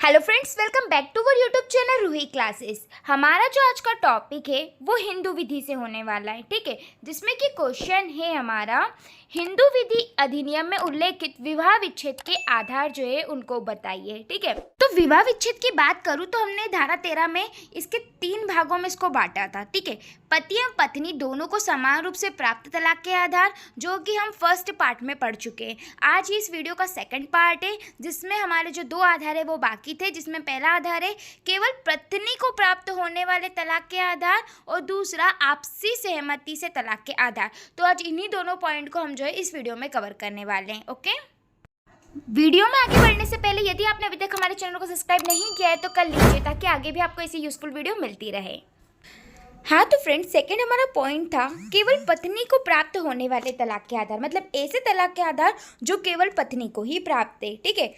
Hello friends, welcome back to our YouTube channel Ruhi Classes. हमारा जो आज का टॉपिक है वो हिंदू विधि से होने वाला है, ठीक है। जिसमें कि क्वेश्चन है हमारा, हिंदू विधि अधिनियम में उल्लेखित विवाह विच्छेद के आधार जो है उनको बताइए, ठीक है। तो विवाह विच्छेद की बात करूँ तो हमने धारा 13 में इसके 3 भागों में इसको बांटा था, ठीक है। पति एवं पत्नी दोनों को समान रूप से प्राप्त तलाक के आधार, जो कि हम फर्स्ट पार्ट में पढ़ चुके हैं। आज इस वीडियो का सेकंड पार्ट है जिसमें हमारे जो 2 आधार है वो बाकी थे, जिसमें पहला आधार है केवल पत्नी को प्राप्त होने वाले तलाक के आधार और दूसरा आपसी सहमति से तलाक के आधार। तो आज इन्हीं दोनों पॉइंट को हम जो है इस वीडियो में कवर करने वाले हैं, ओके। वीडियो में आगे बढ़ने से पहले यदि आपने अभी तक हमारे चैनल को सब्सक्राइब नहीं किया है तो कर लीजिए, ताकि आगे भी आपको ऐसी यूजफुल वीडियो मिलती रहे। हाँ, तो फ्रेंड्स, सेकंड हमारा पॉइंट था केवल पत्नी को प्राप्त होने वाले तलाक के आधार, मतलब ऐसे तलाक के आधार जो केवल पत्नी को ही प्राप्त है, ठीक है।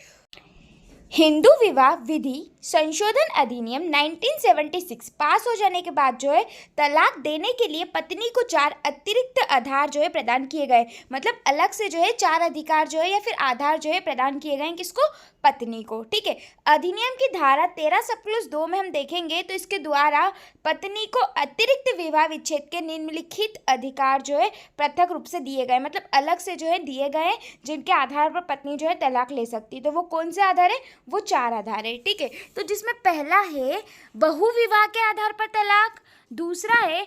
हिंदू विवाह विधि संशोधन अधिनियम 1976 पास हो जाने के बाद जो है तलाक देने के लिए पत्नी को 4 अतिरिक्त आधार जो है प्रदान किए गए, मतलब अलग से जो है 4 अधिकार जो है या फिर आधार जो है प्रदान किए गए हैं, किसको? पत्नी को, ठीक है। अधिनियम की धारा 13(2) में हम देखेंगे तो इसके द्वारा पत्नी को अतिरिक्त विवाह विच्छेद के निम्नलिखित अधिकार जो है पृथक रूप से दिए गए, मतलब अलग से जो है दिए गए, जिनके आधार पर पत्नी जो है तलाक ले सकती है। तो वो कौन से आधार है? वो 4 आधार है, ठीक है। तो जिसमें पहला है बहुविवाह के आधार पर तलाक, दूसरा है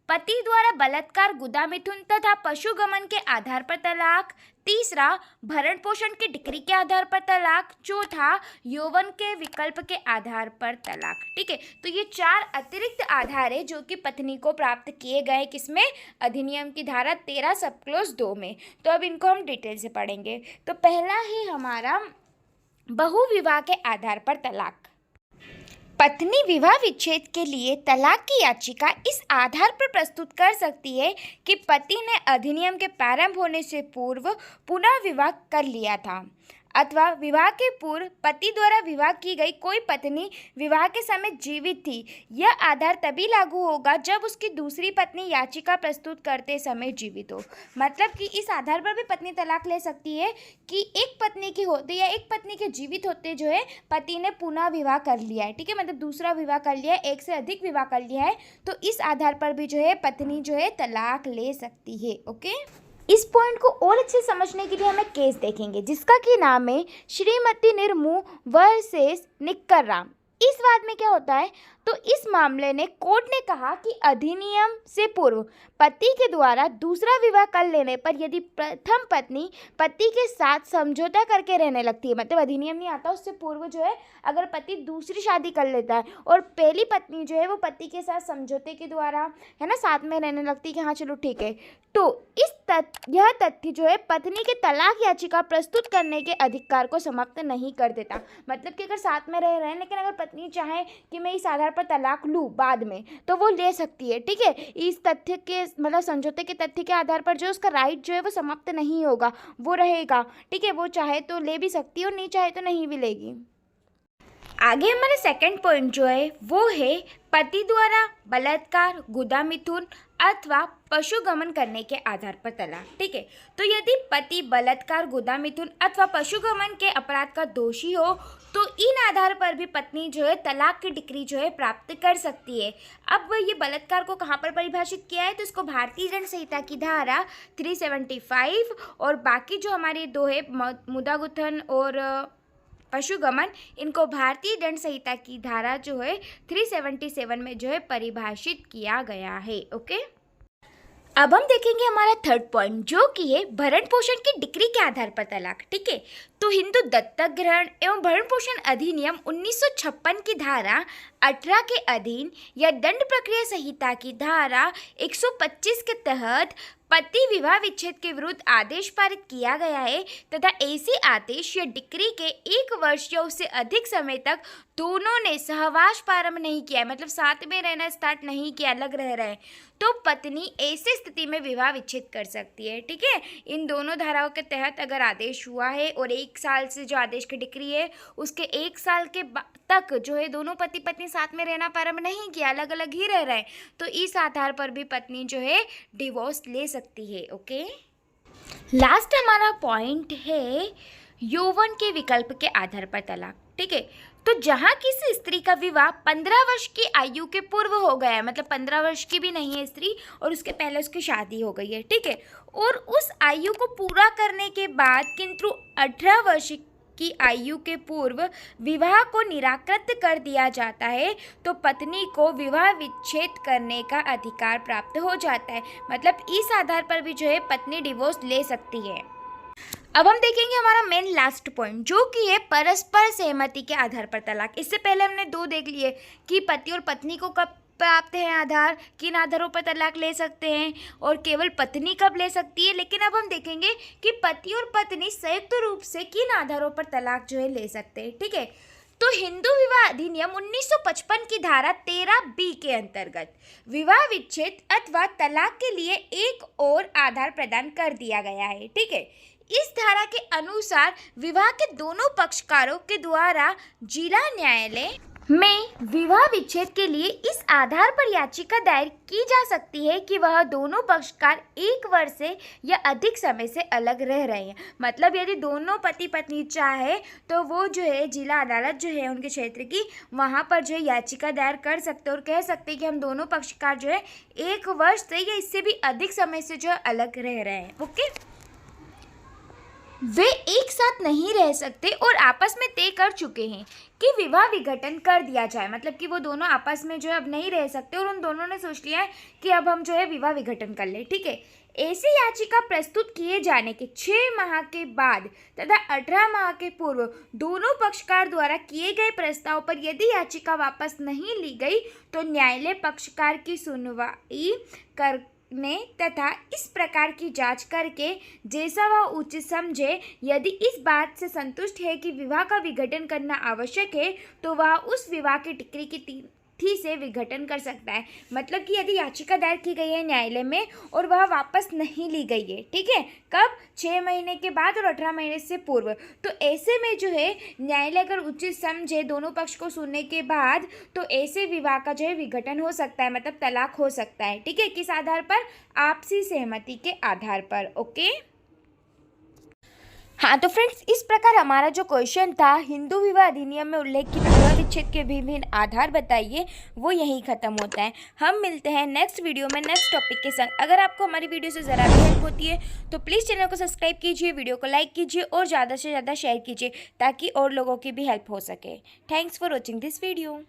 पति द्वारा बलात्कार, गुदा मिथुन तथा पशुगमन के आधार पर तलाक, तीसरा भरण पोषण की डिक्री के आधार पर तलाक, चौथा यौवन के विकल्प के आधार पर तलाक, ठीक है। तो ये 4 अतिरिक्त आधार है जो कि पत्नी को प्राप्त किए गए, किसमें? अधिनियम की धारा 13(2) में। तो अब इनको हम डिटेल से पढ़ेंगे। तो पहला है हमारा बहुविवाह के आधार पर तलाक। पत्नी विवाह विच्छेद के लिए तलाक की याचिका इस आधार पर प्रस्तुत कर सकती है कि पति ने अधिनियम के प्रारंभ होने से पूर्व पुनः विवाह कर लिया था, अथवा विवाह के पूर्व पति द्वारा विवाह की गई कोई पत्नी विवाह के समय जीवित थी। यह आधार तभी लागू होगा जब उसकी दूसरी पत्नी याचिका प्रस्तुत करते समय जीवित हो। मतलब कि इस आधार पर भी पत्नी तलाक ले सकती है कि एक पत्नी के होते या एक पत्नी के जीवित होते जो है पति ने पुनः विवाह कर लिया है, ठीक है। मतलब दूसरा विवाह कर लिया है, एक से अधिक विवाह कर लिया है, तो इस आधार पर भी जो है पत्नी जो है तलाक ले सकती है, ओके। इस पॉइंट को और अच्छे समझने के लिए हमें केस देखेंगे, जिसका कि नाम है श्रीमती निर्मू वर्सेस निक्कर राम। इस बात में क्या होता है, तो इस मामले ने कोर्ट ने कहा कि अधिनियम से पूर्व पति के द्वारा दूसरा विवाह कर लेने पर यदि प्रथम पत्नी पति के साथ समझौता करके रहने लगती है, मतलब अधिनियम नहीं आता उससे पूर्व जो है अगर पति दूसरी शादी कर लेता है और पहली पत्नी जो है वो पति के साथ समझौते के द्वारा है ना साथ में रहने लगती है कि हाँ चलो ठीक है, तो यह तथ्य जो है पत्नी के तलाक याचिका प्रस्तुत करने के अधिकार को समाप्त नहीं कर देता। मतलब कि अगर साथ में रह रहे हैं लेकिन अगर पत्नी चाहे कि मैं इस आधार पर तलाक लूँ बाद में, तो वो ले सकती है, ठीक है। इस तथ्य के मतलब समझौते के तथ्य के आधार पर जो उसका राइट जो है वो समाप्त नहीं होगा, वो रहेगा, ठीक है। वो चाहे तो ले भी सकती है और नहीं चाहे तो नहीं भी लेगी। आगे हमारा सेकंड पॉइंट जो है वो है पति द्वारा बलात्कार, गुदा मिथुन अथवा पशुगमन करने के आधार पर तलाक, ठीक है। तो यदि पति बलात्कार, गुदा मिथुन अथवा पशुगमन के अपराध का दोषी हो तो इन आधार पर भी पत्नी जो है तलाक की डिक्री जो है प्राप्त कर सकती है। अब ये बलात्कार को कहाँ पर परिभाषित किया है, तो इसको भारतीय दंड संहिता की धारा 375 और बाकी जो हमारे 2 है मुद्दागुथन और पशुगमन, इनको भारतीय दंड संहिता की धारा जो है 377 में जो है परिभाषित किया गया है, ओके। अब हम देखेंगे हमारा थर्ड पॉइंट जो कि है भरण पोषण की डिक्री के आधार पर तलाक, ठीक है। तो हिंदू दत्तक ग्रहण एवं भरण पोषण अधिनियम 1956 की धारा 18 के अधीन या दंड प्रक्रिया संहिता की धारा 125 के तहत पति विवाह विच्छेद के विरुद्ध आदेश पारित किया गया है तथा ऐसे आदेश या डिक्री के 1 वर्ष या उससे अधिक समय तक दोनों ने सहवास प्रारंभ नहीं किया है, मतलब साथ में रहना स्टार्ट नहीं किया, अलग रह रहे हैं, तो पत्नी ऐसी स्थिति में विवाह विच्छेद कर सकती है, ठीक है। इन दोनों धाराओं के तहत अगर आदेश हुआ है और 1 साल से जो आदेश की डिक्री है उसके 1 साल के तक जो है दोनों पति पत्नी साथ में रहना प्रारंभ नहीं किया, अलग अलग ही रह रहे हैं, तो इस आधार पर भी पत्नी जो है डिवोर्स ले सकती है, ओके। लास्ट हमारा पॉइंट है यौवन के विकल्प के आधार पर तलाक। ठीक है, तो जहाँ किसी स्त्री का विवाह 15 वर्ष की आयु के पूर्व हो गया है, मतलब 15 वर्ष की भी नहीं है स्त्री और उसके पहले उसकी शादी हो गई है, ठीक है, और उस आयु को पूरा करने के बाद किंतु 18 वर्ष की आयु के पूर्व विवाह को निराकृत कर दिया जाता है, तो पत्नी को विवाह विच्छेद करने का अधिकार प्राप्त हो जाता है। मतलब इस आधार पर भी जो है पत्नी डिवोर्स ले सकती है। अब हम देखेंगे हमारा मेन लास्ट पॉइंट, जो कि है परस्पर सहमति के आधार पर तलाक। इससे पहले हमने दो देख लिए कि पति और पत्नी को कब प्राप्त है आधार, किन आधारों पर तलाक ले सकते हैं, और केवल पत्नी कब ले सकती है। लेकिन अब हम देखेंगे कि पति और पत्नी संयुक्त रूप से किन आधारों पर तलाक जो है ले सकते हैं। ठीक है, तो हिंदू विवाह अधिनियम 1955 की धारा 13B के अंतर्गत विवाह विच्छेद अथवा तलाक के लिए एक और आधार प्रदान कर दिया गया है। ठीक है, इस धारा के अनुसार विवाह के दोनों पक्षकारों के द्वारा जिला न्यायालय में विवाह विच्छेद के लिए इस आधार पर याचिका दायर की जा सकती है कि वह दोनों पक्षकार 1 वर्ष से या अधिक समय से अलग रह रहे हैं। मतलब यदि दोनों पति पत्नी चाहे तो वो जो है जिला अदालत जो है उनके क्षेत्र की, वहाँ पर जो है याचिका दायर कर सकते और कह सकते हैं कि हम दोनों पक्षकार जो है 1 वर्ष से या इससे भी अधिक समय से जो है अलग रह रहे हैं। ओके, वे एक साथ नहीं रह सकते और आपस में तय कर चुके हैं कि विवाह विघटन कर दिया जाए। मतलब कि वो दोनों आपस में जो है अब नहीं रह सकते और उन दोनों ने सोच लिया है कि अब हम जो है विवाह विघटन कर ले। ठीक है, ऐसी याचिका प्रस्तुत किए जाने के 6 माह के बाद तथा 18 माह के पूर्व दोनों पक्षकार द्वारा किए गए प्रस्ताव पर यदि याचिका वापस नहीं ली गई तो न्यायालय पक्षकार की सुनवाई करने तथा इस प्रकार की जांच करके जैसा वह उचित समझे, यदि इस बात से संतुष्ट है कि विवाह का विघटन करना आवश्यक है तो वह उस विवाह की टिकरी की तिथि से विघटन कर सकता है। मतलब कि यदि याचिका दायर की गई है न्यायालय में और वह वापस नहीं ली गई है, ठीक है, कब 6 महीने के बाद और 18 महीने से पूर्व, तो ऐसे में जो है न्यायालय अगर उचित समझे दोनों पक्ष को सुनने के बाद तो ऐसे विवाह का जो है विघटन हो सकता है, मतलब तलाक हो सकता है। ठीक है, किस आधार पर? आपसी सहमति के आधार पर। ओके, हाँ, तो फ्रेंड्स इस प्रकार हमारा जो क्वेश्चन था हिंदू विवाह अधिनियम में उल्लेखित विवाह विच्छेद के विभिन्न आधार बताइए, वो यहीं ख़त्म होता है। हम मिलते हैं नेक्स्ट वीडियो में नेक्स्ट टॉपिक के संग। अगर आपको हमारी वीडियो से ज़रा भी हेल्प होती है तो प्लीज़ चैनल को सब्सक्राइब कीजिए, वीडियो को लाइक कीजिए और ज़्यादा से ज़्यादा शेयर कीजिए ताकि और लोगों की भी हेल्प हो सके। Thanks for watching this video.